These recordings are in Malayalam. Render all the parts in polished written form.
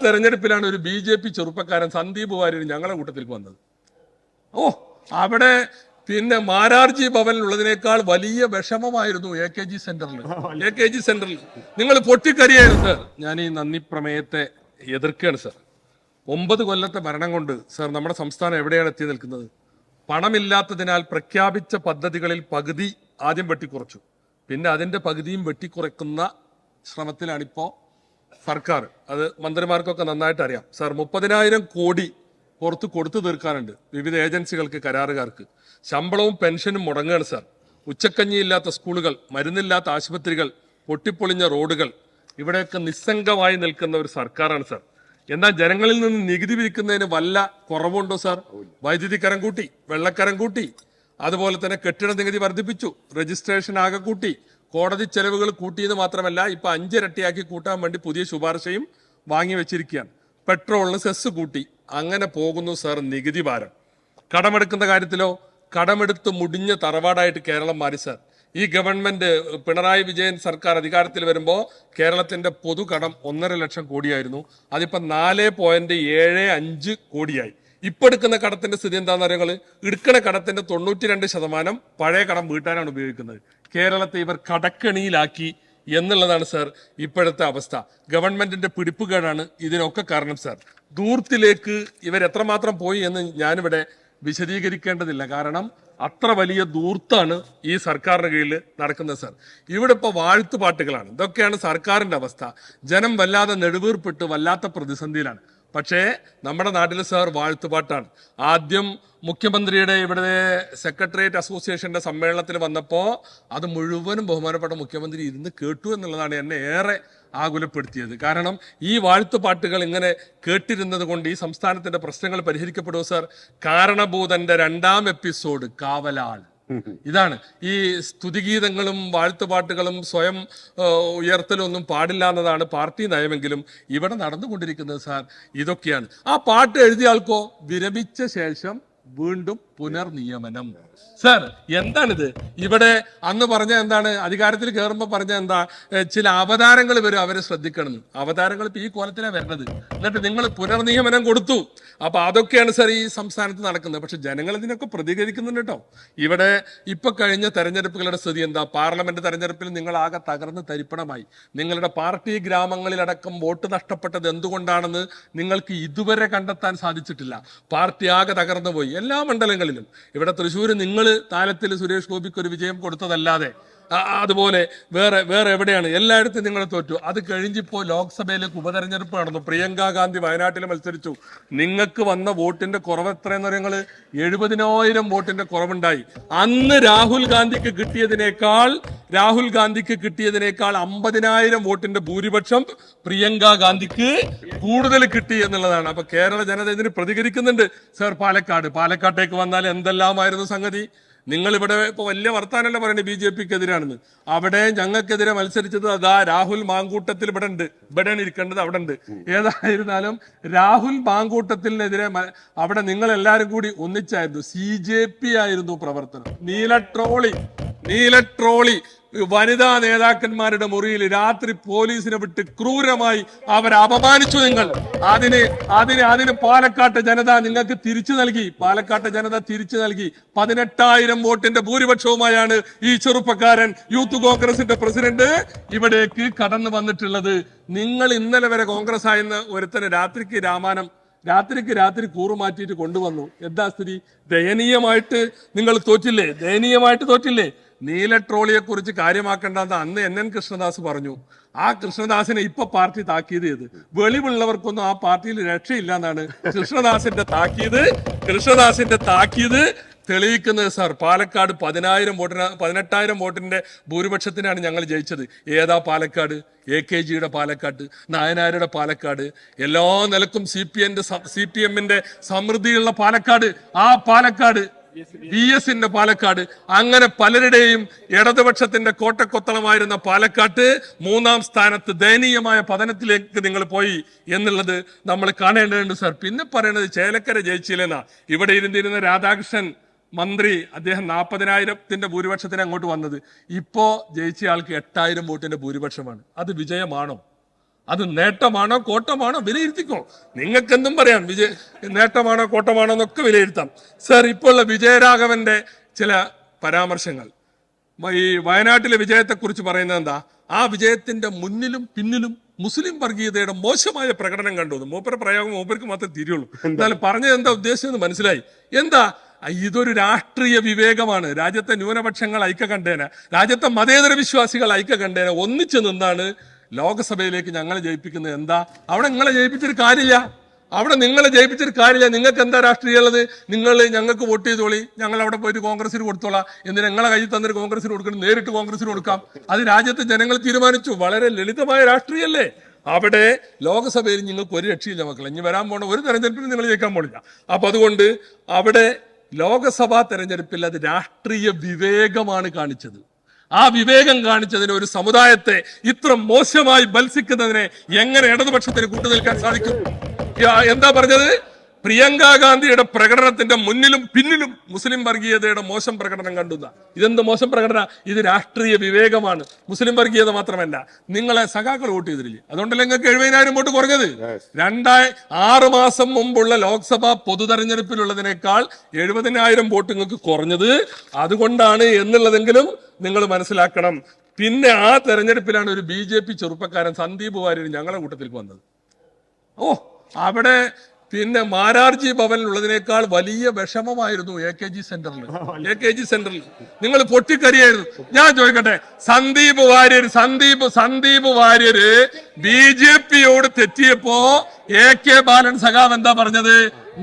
തെരഞ്ഞെടുപ്പിലാണ് ഒരു BJP ചെറുപ്പക്കാരൻ സന്ദീപ് വാര്യർ ഞങ്ങളുടെ കൂട്ടത്തിലേക്ക് വന്നത്. അവിടെ പിന്നെ മാരാർജി ഭവനിലുള്ളതിനേക്കാൾ വലിയ വിഷമമായിരുന്നു AKG സെന്ററിൽ. നിങ്ങൾ പൊട്ടിക്കരിയായിരുന്നു സർ. ഞാൻ ഈ നന്ദി പ്രമേയത്തെ എതിർക്കുകയാണ് സർ. 9 കൊല്ലത്തെ ഭരണം കൊണ്ട് സർ നമ്മുടെ സംസ്ഥാനം എവിടെയാണ് എത്തി നിൽക്കുന്നത്? പണമില്ലാത്തതിനാൽ പ്രഖ്യാപിച്ച പദ്ധതികളിൽ പകുതി ആദ്യം വെട്ടിക്കുറച്ചു. പിന്നെ അതിന്റെ പകുതിയും വെട്ടിക്കുറയ്ക്കുന്ന ശ്രമത്തിലാണിപ്പോ സർക്കാർ. അത് മന്ത്രിമാർക്കൊക്കെ നന്നായിട്ട് അറിയാം സർ. 30,000 കോടി പുറത്ത് കൊടുത്തു തീർക്കാനുണ്ട് വിവിധ ഏജൻസികൾക്ക്, കരാറുകാർക്ക്. ശമ്പളവും പെൻഷനും മുടങ്ങുകയാണ് സാർ. ഉച്ചക്കഞ്ഞിയില്ലാത്ത സ്കൂളുകൾ, മരുന്നില്ലാത്ത ആശുപത്രികൾ, പൊട്ടിപ്പൊളിഞ്ഞ റോഡുകൾ, ഇവിടെയൊക്കെ നിസ്സംഗമായി നിൽക്കുന്ന ഒരു സർക്കാരാണ് സാർ. എന്നാൽ ജനങ്ങളിൽ നിന്ന് നികുതി പിരിക്കുന്നതിന് വല്ല കുറവുണ്ടോ സാർ? വൈദ്യുതി കരം കൂട്ടി, വെള്ളക്കരം കൂട്ടി, അതുപോലെ തന്നെ കെട്ടിട നികുതി വർദ്ധിപ്പിച്ചു, രജിസ്ട്രേഷൻ ആകെ കൂട്ടി, കോടതി ചെലവുകൾ കൂട്ടിയെന്ന് മാത്രമല്ല ഇപ്പൊ 5 ഇരട്ടിയാക്കി കൂട്ടാൻ വേണ്ടി പുതിയ ശുപാർശയും വാങ്ങി വെച്ചിരിക്കുകയാണ്. പെട്രോളിന് സെസ് കൂട്ടി. അങ്ങനെ പോകുന്നു സാർ നികുതി ഭാരം. കടമെടുക്കുന്ന കാര്യത്തിലോ കടമെടുത്ത് മുടിഞ്ഞ തറവാടായിട്ട് കേരളം മാറി സാർ. ഈ ഗവൺമെന്റ് പിണറായി വിജയൻ സർക്കാർ അധികാരത്തിൽ വരുമ്പോൾ കേരളത്തിന്റെ പൊതുകടം 1.5 ലക്ഷം കോടിയായിരുന്നു. അതിപ്പോ 4.75 കോടിയായി. ഇപ്പൊ എടുക്കുന്ന കടത്തിന്റെ സ്ഥിതി എന്താണെന്ന് അറിയാം? എടുക്കുന്ന കടത്തിന്റെ 92% പഴയ കടം വീട്ടാനാണ് ഉപയോഗിക്കുന്നത്. കേരളത്തെ ഇവർ കടക്കെണിയിലാക്കി എന്നുള്ളതാണ് സാർ ഇപ്പോഴത്തെ അവസ്ഥ. ഗവൺമെന്റിന്റെ പിടിപ്പുകേടാണ് ഇതിനൊക്കെ കാരണം സാർ. ദൂർത്തിലേക്ക് ഇവർ എത്രമാത്രം പോയി എന്ന് ഞാനിവിടെ വിശദീകരിക്കേണ്ടതില്ല. കാരണം അത്ര വലിയ ദൂർത്താണ് ഈ സർക്കാരിന് കീഴിൽ നടക്കുന്നത് സാർ. ഇവിടെ ഇപ്പോൾ വാഴ്ത്തുപാട്ടുകളാണ്. ഇതൊക്കെയാണ് സർക്കാരിന്റെ അവസ്ഥ. ജനം വല്ലാതെ നെടുവീർപ്പിട്ട് വല്ലാത്ത പ്രതിസന്ധിയിലാണ്. പക്ഷേ നമ്മുടെ നാട്ടിൽ സാർ വാഴ്ത്തുപാട്ടാണ്. ആദ്യം മുഖ്യമന്ത്രിയുടെ ഇവിടെ സെക്രട്ടേറിയറ്റ് അസോസിയേഷന്റെ സമ്മേളനത്തിൽ വന്നപ്പോൾ അത് മുഴുവനും ബഹുമാനപ്പെട്ട മുഖ്യമന്ത്രി ഇരുന്ന് കേട്ടു എന്നുള്ളതാണ് എന്നെ ഏറെ ആകുലപ്പെടുത്തിയത്. കാരണം ഈ വാഴ്ത്തുപാട്ടുകൾ ഇങ്ങനെ കേട്ടിരുന്നത് കൊണ്ട് ഈ സംസ്ഥാനത്തിന്റെ പ്രശ്നങ്ങൾ പരിഹരിക്കപ്പെടുമോ സാർ? കാരണഭൂതന്റെ 2ാം എപ്പിസോഡ് കാവലാൾ. ഇതാണ്. ഈ സ്തുതിഗീതങ്ങളും വാഴ്ത്തുപാട്ടുകളും സ്വയം ഉയർത്തലൊന്നും പാടില്ല എന്നതാണ് പാർട്ടി നയമെങ്കിലും ഇവിടെ നടന്നുകൊണ്ടിരിക്കുന്നത് സാർ ഇതൊക്കെയാണ്. ആ പാട്ട് എഴുതിയ ആൾക്കോ വിരമിച്ച ശേഷം വീണ്ടും പുനർനിയമനം. സാർ എന്താണിത്? ഇവിടെ അന്ന് പറഞ്ഞ എന്താണ്? അധികാരത്തിൽ കയറുമ്പോൾ പറഞ്ഞ എന്താ? ചില അവതാരങ്ങൾ വരും, അവരെ ശ്രദ്ധിക്കണം. അവതാരങ്ങൾ ഇപ്പൊ ഈ കോലത്തിലാണ് വരുന്നത്. എന്നിട്ട് നിങ്ങൾ പുനർനിയമനം കൊടുത്തു. അപ്പൊ അതൊക്കെയാണ് സാർ ഈ സംസ്ഥാനത്ത് നടക്കുന്നത്. പക്ഷെ ജനങ്ങൾ ഇതിനൊക്കെ പ്രതികരിക്കുന്നുണ്ട് കേട്ടോ. ഇവിടെ ഇപ്പൊ കഴിഞ്ഞ തെരഞ്ഞെടുപ്പുകളുടെ സ്ഥിതി എന്താ? പാർലമെന്റ് തെരഞ്ഞെടുപ്പിൽ നിങ്ങൾ ആകെ തകർന്ന് തരിപ്പണമായി. നിങ്ങളുടെ പാർട്ടി ഗ്രാമങ്ങളിലടക്കം വോട്ട് നഷ്ടപ്പെട്ടത് എന്തുകൊണ്ടാണെന്ന് നിങ്ങൾക്ക് ഇതുവരെ കണ്ടെത്താൻ സാധിച്ചിട്ടില്ല. പാർട്ടി ആകെ തകർന്നു പോയി എല്ലാ മണ്ഡലങ്ങളിലും. ഇവിടെ തൃശ്ശൂർ നിങ്ങൾ താലത്തിൽ സുരേഷ് ഗോപിക്ക് ഒരു വിജയം കൊടുത്തതല്ലാതെ അതുപോലെ വേറെ എവിടെയാണ്? എല്ലായിടത്തും നിങ്ങൾ തോറ്റു. അത് കഴിഞ്ഞിപ്പോ ലോക്സഭയിലേക്ക് ഉപതെരഞ്ഞെടുപ്പ് നടന്നു. പ്രിയങ്ക ഗാന്ധി വയനാട്ടിൽ മത്സരിച്ചു. നിങ്ങൾക്ക് വന്ന വോട്ടിന്റെ കുറവ് എത്രയെന്ന് പറയുന്നത്? 70,000 വോട്ടിന്റെ കുറവുണ്ടായി. അന്ന് രാഹുൽ ഗാന്ധിക്ക് കിട്ടിയതിനേക്കാൾ 50,000 വോട്ടിന്റെ ഭൂരിപക്ഷം പ്രിയങ്ക ഗാന്ധിക്ക് കൂടുതൽ കിട്ടി എന്നുള്ളതാണ്. അപ്പൊ കേരള ജനത ഇതിന് പ്രതികരിക്കുന്നുണ്ട് സാർ. പാലക്കാട്ടേക്ക് വന്നാൽ എന്തെല്ലാമായിരുന്നു സംഗതി? നിങ്ങൾ ഇവിടെ ഇപ്പൊ വലിയ വർത്താനല്ല പറയുന്നത് BJPക്കെതിരാണെന്ന്. അവിടെ ഞങ്ങൾക്കെതിരെ മത്സരിച്ചത് അതാ രാഹുൽ മാങ്കൂട്ടത്തിൽ ഇവിടെയാണ് ഇരിക്കേണ്ടത്, അവിടെ ഉണ്ട്. ഏതായിരുന്നാലും രാഹുൽ മാങ്കൂട്ടത്തിനെതിരെ അവിടെ നിങ്ങൾ എല്ലാരും കൂടി ഒന്നിച്ചായിരുന്നു. CJP ആയിരുന്നു പ്രവർത്തനം. നീലട്രോളി വനിതാ നേതാക്കന്മാരുടെ മുറിയിൽ രാത്രി പോലീസിനെ വിട്ട് ക്രൂരമായി അവരെ അപമാനിച്ചു. നിങ്ങൾ അതിന് പാലക്കാട്ട് ജനത നിങ്ങൾക്ക് തിരിച്ചു നൽകി. 18,000 വോട്ടിന്റെ ഭൂരിപക്ഷവുമായാണ് ഈ ചെറുപ്പക്കാരൻ യൂത്ത് കോൺഗ്രസിന്റെ പ്രസിഡന്റ് ഇവിടേക്ക് കടന്നു വന്നിട്ടുള്ളത്. നിങ്ങൾ ഇന്നലെ വരെ കോൺഗ്രസ് ആയിരുന്ന ഒരുത്തന് രാത്രി കൂറുമാറ്റിയിട്ട് കൊണ്ടുവന്നു. എന്താ സ്ഥിതി? ദയനീയമായിട്ട് നിങ്ങൾ തോറ്റില്ലേ? നീലട്രോളിയെ കുറിച്ച് കാര്യമാക്കേണ്ടെന്ന് അന്ന് NN കൃഷ്ണദാസ് പറഞ്ഞു. ആ കൃഷ്ണദാസിനെ ഇപ്പൊ പാർട്ടി താക്കീത് ചെയ്ത് വെളിവുള്ളവർക്കൊന്നും ആ പാർട്ടിയിൽ രക്ഷയില്ല എന്നാണ് കൃഷ്ണദാസിന്റെ താക്കീത് തെളിയിക്കുന്നത് സാർ. പാലക്കാട് 18,000 വോട്ടിന്റെ ഭൂരിപക്ഷത്തിനാണ് ഞങ്ങൾ ജയിച്ചത്. ഏതാ പാലക്കാട്? AKGയുടെ പാലക്കാട്, നായനാരുടെ പാലക്കാട്, എല്ലാ നിലക്കും CPMന്റെ സമൃദ്ധിയുള്ള പാലക്കാട്. ആ പാലക്കാട് VSന്റെ പാലക്കാട്, അങ്ങനെ പലരുടെയും ഇടതുപക്ഷത്തിന്റെ കോട്ടക്കൊത്തളമായിരുന്ന പാലക്കാട്ട് 3ാം സ്ഥാനത്ത് ദയനീയമായ പതനത്തിലേക്ക് നിങ്ങൾ പോയി എന്നുള്ളത് നമ്മൾ കാണേണ്ടതുണ്ട് സാർ. പിന്നെ പറയുന്നത് ചേലക്കര ജയിച്ചില്ലെന്നാ. ഇവിടെ ഇരുന്നിരുന്ന രാധാകൃഷ്ണൻ മന്ത്രി, അദ്ദേഹം 40,000 ഭൂരിപക്ഷത്തിന് അങ്ങോട്ട് വന്നത്. ഇപ്പോ ജയിച്ച ആൾക്ക് 8,000 വോട്ടിന്റെ ഭൂരിപക്ഷമാണ്. അത് വിജയമാണോ? അത് നേട്ടമാണോ കോട്ടമാണോ വിലയിരുത്തിക്കോ. നിങ്ങൾക്കെന്തും പറയാം, നേട്ടമാണോ കോട്ടമാണോ എന്നൊക്കെ വിലയിരുത്താം. സർ, ഇപ്പോൾ വിജയരാഘവന്റെ ചില പരാമർശങ്ങൾ ഈ വയനാട്ടിലെ വിജയത്തെക്കുറിച്ച് പറയുന്നത് എന്താ? ആ വിജയത്തിന്റെ മുന്നിലും പിന്നിലും മുസ്ലിം വർഗീയതയുടെ മോശമായ പ്രകടനം കണ്ടു. മൂപ്പര പ്രയോഗം മൂപ്പർക്ക് മാത്രമേ തിരിയുള്ളൂ. എന്നാലും പറഞ്ഞത് എന്താ ഉദ്ദേശിച്ചെന്ന് മനസ്സിലായി. എന്താ? ഇതൊരു രാഷ്ട്രീയ വിവേകമാണ്. രാജ്യത്തെ ന്യൂനപക്ഷങ്ങൾ ഐക്യ കണ്ടേന, രാജ്യത്തെ മതേതര വിശ്വാസികൾ ഐക്യ കണ്ടേന ഒന്നിച്ചു നിന്നാണ് ലോകസഭയിലേക്ക് ഞങ്ങളെ ജയിപ്പിക്കുന്നത്. എന്താ അവിടെ നിങ്ങളെ ജയിപ്പിച്ചൊരു കാര്യമില്ല, അവിടെ നിങ്ങളെ ജയിപ്പിച്ചൊരു കാര്യമില്ല. നിങ്ങൾക്ക് എന്താ രാഷ്ട്രീയം ഉള്ളത്? നിങ്ങൾ ഞങ്ങൾക്ക് വോട്ട് ചെയ്തോളി, ഞങ്ങൾ അവിടെ പോയിട്ട് കോൺഗ്രസിന് കൊടുത്തോളാം. എന്തിനാ നിങ്ങളെ കയ്യിൽ തന്നിട്ട് കോൺഗ്രസിന് കൊടുക്കണം? നേരിട്ട് കോൺഗ്രസിന് കൊടുക്കാം. അത് രാജ്യത്തെ ജനങ്ങൾ തീരുമാനിച്ചു. വളരെ ലളിതമായ രാഷ്ട്രീയല്ലേ. അവിടെ ലോകസഭയിൽ നിങ്ങൾക്ക് ഒരു രക്ഷയില്ല മക്കളെ. ഇനി വരാൻ പോണ ഒരു തെരഞ്ഞെടുപ്പിൽ നിങ്ങൾ ജയിക്കാൻ പോണില്ല. അപ്പൊ അതുകൊണ്ട് അവിടെ ലോകസഭാ തെരഞ്ഞെടുപ്പിൽ അത് രാഷ്ട്രീയ വിവേകമാണ് കാണിച്ചത്. ആ വിവേകം കാണിച്ചതിന് ഒരു സമുദായത്തെ ഇത്ര മോശമായി ബത്സിക്കുന്നതിനെ എങ്ങനെ ഇടതുപക്ഷത്തിന് കൂട്ടുനിൽക്കാൻ സാധിക്കും? എന്താ പറഞ്ഞത്? പ്രിയങ്ക ഗാന്ധിയുടെ പ്രകടനത്തിന്റെ മുന്നിലും പിന്നിലും മുസ്ലിം വർഗീയതയുടെ മോശം പ്രകടനം കണ്ടുന്ന. ഇതെന്ത് മോശം പ്രകടന? ഇത് രാഷ്ട്രീയ വിവേകമാണ്. മുസ്ലിം വർഗീയത മാത്രമല്ല, നിങ്ങളെ സഖാക്കൾ വോട്ട് ചെയ്തില്ലേ? അതുകൊണ്ടല്ലേ നിങ്ങൾക്ക് 70,000 വോട്ട് കുറഞ്ഞത്. 6 മാസം മുമ്പുള്ള ലോക്സഭാ പൊതു തെരഞ്ഞെടുപ്പിലുള്ളതിനേക്കാൾ 70,000 വോട്ട് നിങ്ങൾക്ക് കുറഞ്ഞത് അതുകൊണ്ടാണ് എന്നുള്ളതെങ്കിലും നിങ്ങൾ മനസ്സിലാക്കണം. പിന്നെ ആ തെരഞ്ഞെടുപ്പിലാണ് ഒരു BJP ചെറുപ്പക്കാരൻ സന്ദീപ് വാര്യർ ഞങ്ങളുടെ കൂട്ടത്തിലേക്ക് വന്നത്. അവിടെ പിന്നെ മാരാർജി ഭവനിലുള്ളതിനേക്കാൾ വലിയ വിഷമമായിരുന്നു AKG സെന്ററിൽ. നിങ്ങൾ പൊട്ടിക്കരിയായിരുന്നു. ഞാൻ ചോദിക്കട്ടെ, സന്ദീപ് വാര്യര് BJPയോട് തെറ്റിയപ്പോ AK ബാലൻ സഖാവ് എന്താ പറഞ്ഞത്?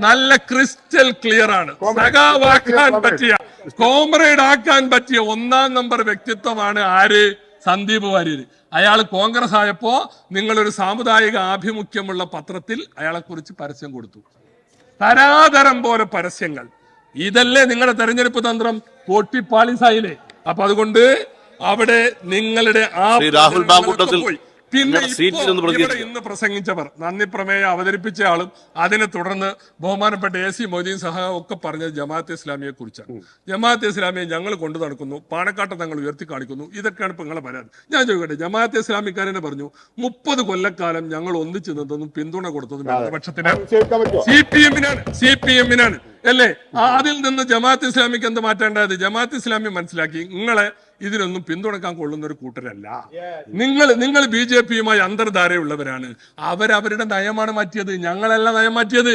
നല്ല ക്രിസ്റ്റൽ ക്ലിയർ ആണ്. സഖാവാക്കാൻ പറ്റിയ, കോമ്രേഡ് ആക്കാൻ പറ്റിയ 1-ാം നമ്പർ വ്യക്തിത്വമാണ് ആര്? സന്ദീപ് വാര്യർ. അയാൾ കോൺഗ്രസ് ആയപ്പോ നിങ്ങളൊരു സാമുദായിക ആഭിമുഖ്യമുള്ള പത്രത്തിൽ അയാളെ കുറിച്ച് പരസ്യം കൊടുത്തു. തരാതരം പോലെ പരസ്യങ്ങൾ. ഇതല്ലേ നിങ്ങളുടെ തെരഞ്ഞെടുപ്പ് തന്ത്രം? പൊട്ടിപ്പാളിസായില്ലേ? അപ്പൊ അതുകൊണ്ട് അവിടെ നിങ്ങളുടെ രാഹുൽ പോയി. പിന്നെ ഇവിടെ ഇന്ന് പ്രസംഗിച്ചവർ, നന്ദി പ്രമേയം അവതരിപ്പിച്ച ആളും അതിനെ തുടർന്ന് ബഹുമാനപ്പെട്ട AC മൊയ്തീൻ സഹാബ് ഒക്കെ പറഞ്ഞത് ജമാഅത്തെ ഇസ്ലാമിയെ കുറിച്ചാണ്. ജമാഅത്തെ ഇസ്ലാമിയെ ഞങ്ങൾ കൊണ്ടു നടക്കുന്നു, പാണക്കാട്ടെ തങ്ങൾ ഉയർത്തി കാണിക്കുന്നു. ഇതൊക്കെയാണ് ഇപ്പൊ നിങ്ങളെ പരാതി. ഞാൻ ചോദിക്കട്ടെ, ജമാഅത്തെ ഇസ്ലാമിക്കാരനെ പറഞ്ഞു 30 കൊല്ലക്കാലം ഞങ്ങൾ ഒന്നിച്ചു നിന്നതും പിന്തുണ കൊടുത്തതും ഇടതുപക്ഷത്തിന് CPM-നാണ് അല്ലേ? അതിൽ നിന്ന് ജമാഅത്ത് ഇസ്ലാമിക്ക് എന്ത് മാറ്റേണ്ടത്? ജമാഅത്ത് ഇസ്ലാമി മനസ്സിലാക്കി നിങ്ങളെ ഇതിനൊന്നും പിന്തുണക്കാൻ കൊള്ളുന്ന ഒരു കൂട്ടരല്ല. നിങ്ങൾ BJPയുമായി അന്തർധാരയുള്ളവരാണ്. അവരവരുടെ നയമാണ് മാറ്റിയത്, ഞങ്ങളല്ല നയം മാറ്റിയത്.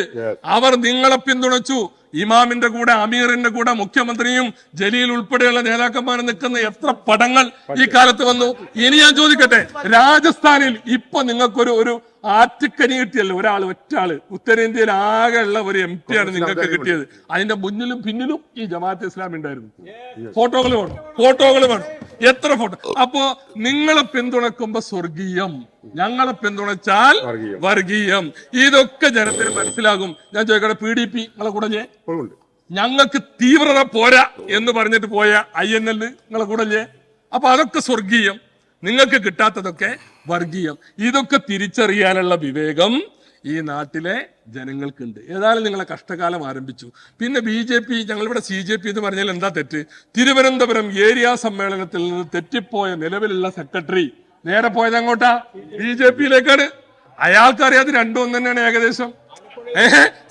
അവർ നിങ്ങളെ പിന്തുണച്ചു. ഇമാമിന്റെ കൂടെ, അമീറിന്റെ കൂടെ മുഖ്യമന്ത്രിയും ജലീൽ ഉൾപ്പെടെയുള്ള നേതാക്കന്മാർ നിൽക്കുന്ന എത്ര പടങ്ങൾ ഈ കാലത്ത് വന്നു. ഇനി ഞാൻ ചോദിക്കട്ടെ, രാജസ്ഥാനിൽ ഇപ്പൊ നിങ്ങൾക്കൊരു ആറ്റുക്കനി കിട്ടിയല്ലോ, ഒറ്റാള് ഉത്തരേന്ത്യയിൽ ആകെയുള്ള ഒരു MP ആണ് നിങ്ങൾക്ക് കിട്ടിയത്. അതിന്റെ മുന്നിലും പിന്നിലും ഈ ജമാഅത്തെ ഇസ്ലാമി ഉണ്ടായിരുന്നു. ഫോട്ടോകൾ വേണം, എത്ര ഫോട്ടോ. അപ്പോ നിങ്ങളെ പിന്തുണക്കുമ്പോ സ്വർഗീയം, ഞങ്ങളെ പിന്തുണച്ചാൽ വർഗീയം. ഇതൊക്കെ ജനത്തിന് മനസ്സിലാകും. ഞാൻ ചോദിക്കട്ടെ, PDP നിങ്ങളെ കൂടെ ഞങ്ങൾക്ക് തീവ്രത പോരാ എന്ന് പറഞ്ഞിട്ട് പോയ INL നിങ്ങളെ കൂടെ. അപ്പൊ അതൊക്കെ സ്വർഗീയം, നിങ്ങൾക്ക് കിട്ടാത്തതൊക്കെ വർഗീയം. ഇതൊക്കെ തിരിച്ചറിയാനുള്ള വിവേകം ഈ നാട്ടിലെ ജനങ്ങൾക്കുണ്ട്. ഏതായാലും നിങ്ങളെ കഷ്ടകാലം ആരംഭിച്ചു. പിന്നെ BJP, ഞങ്ങളിവിടെ CJP എന്ന് പറഞ്ഞാൽ എന്താ തെറ്റ്? തിരുവനന്തപുരം ഏരിയ സമ്മേളനത്തിൽ നിന്ന് തെറ്റിപ്പോയ നിലവിലുള്ള സെക്രട്ടറി നേരെ പോയത് അങ്ങോട്ടാ? BJPയിലേക്കാണ്. അയാൾക്കറിയാതെ രണ്ടും ഒന്ന് തന്നെയാണ് ഏകദേശം.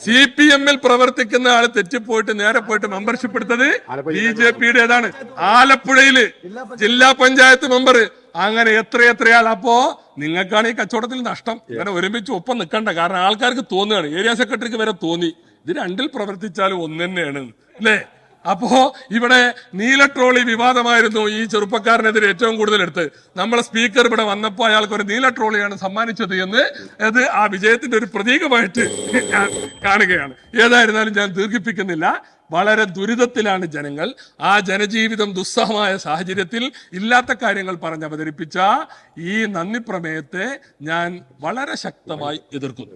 CPM-ൽ പ്രവർത്തിക്കുന്ന ആള് തെറ്റിപ്പോയിട്ട് നേരെ പോയിട്ട് മെമ്പർഷിപ്പ് എടുത്തത് BJPയുടേതാണ്. ആലപ്പുഴയില് ജില്ലാ പഞ്ചായത്ത് മെമ്പർ. അങ്ങനെ എത്രയാൾ. അപ്പോ നിങ്ങൾക്കാണ് ഈ കച്ചവടത്തിൽ നഷ്ടം. ഇങ്ങനെ ഒരുമിച്ച് ഒപ്പം നിൽക്കണ്ട. കാരണം ആൾക്കാർക്ക് തോന്നുകയാണ്, ഏരിയ സെക്രട്ടറിക്ക് വരെ തോന്നി ഇത് രണ്ടിൽ പ്രവർത്തിച്ചാലും ഒന്ന് തന്നെയാണ് അല്ലേ? അപ്പോ ഇവിടെ നീല ട്രോളി വിവാദമായിരുന്നു ഈ ചെറുപ്പക്കാരനെതിരെ ഏറ്റവും കൂടുതൽ എടുത്ത്. നമ്മളെ സ്പീക്കർ ഇവിടെ വന്നപ്പോൾ അയാൾക്ക് ഒരു നീല ട്രോളിയാണ് സമ്മാനിച്ചത് എന്ന് അത് ആ വിജയത്തിന്റെ ഒരു പ്രതീകമായിട്ട് ഞാൻ കാണുകയാണ്. ഏതായിരുന്നാലും ഞാൻ ദീർഘിപ്പിക്കുന്നില്ല. വളരെ ദുരിതത്തിലാണ് ജനങ്ങൾ. ആ ജനജീവിതം ദുസ്സഹമായ സാഹചര്യത്തിൽ ഇല്ലാത്ത കാര്യങ്ങൾ പറഞ്ഞ് അവതരിപ്പിച്ച ഈ നന്ദി പ്രമേയത്തെ ഞാൻ വളരെ ശക്തമായി എതിർക്കുന്നു.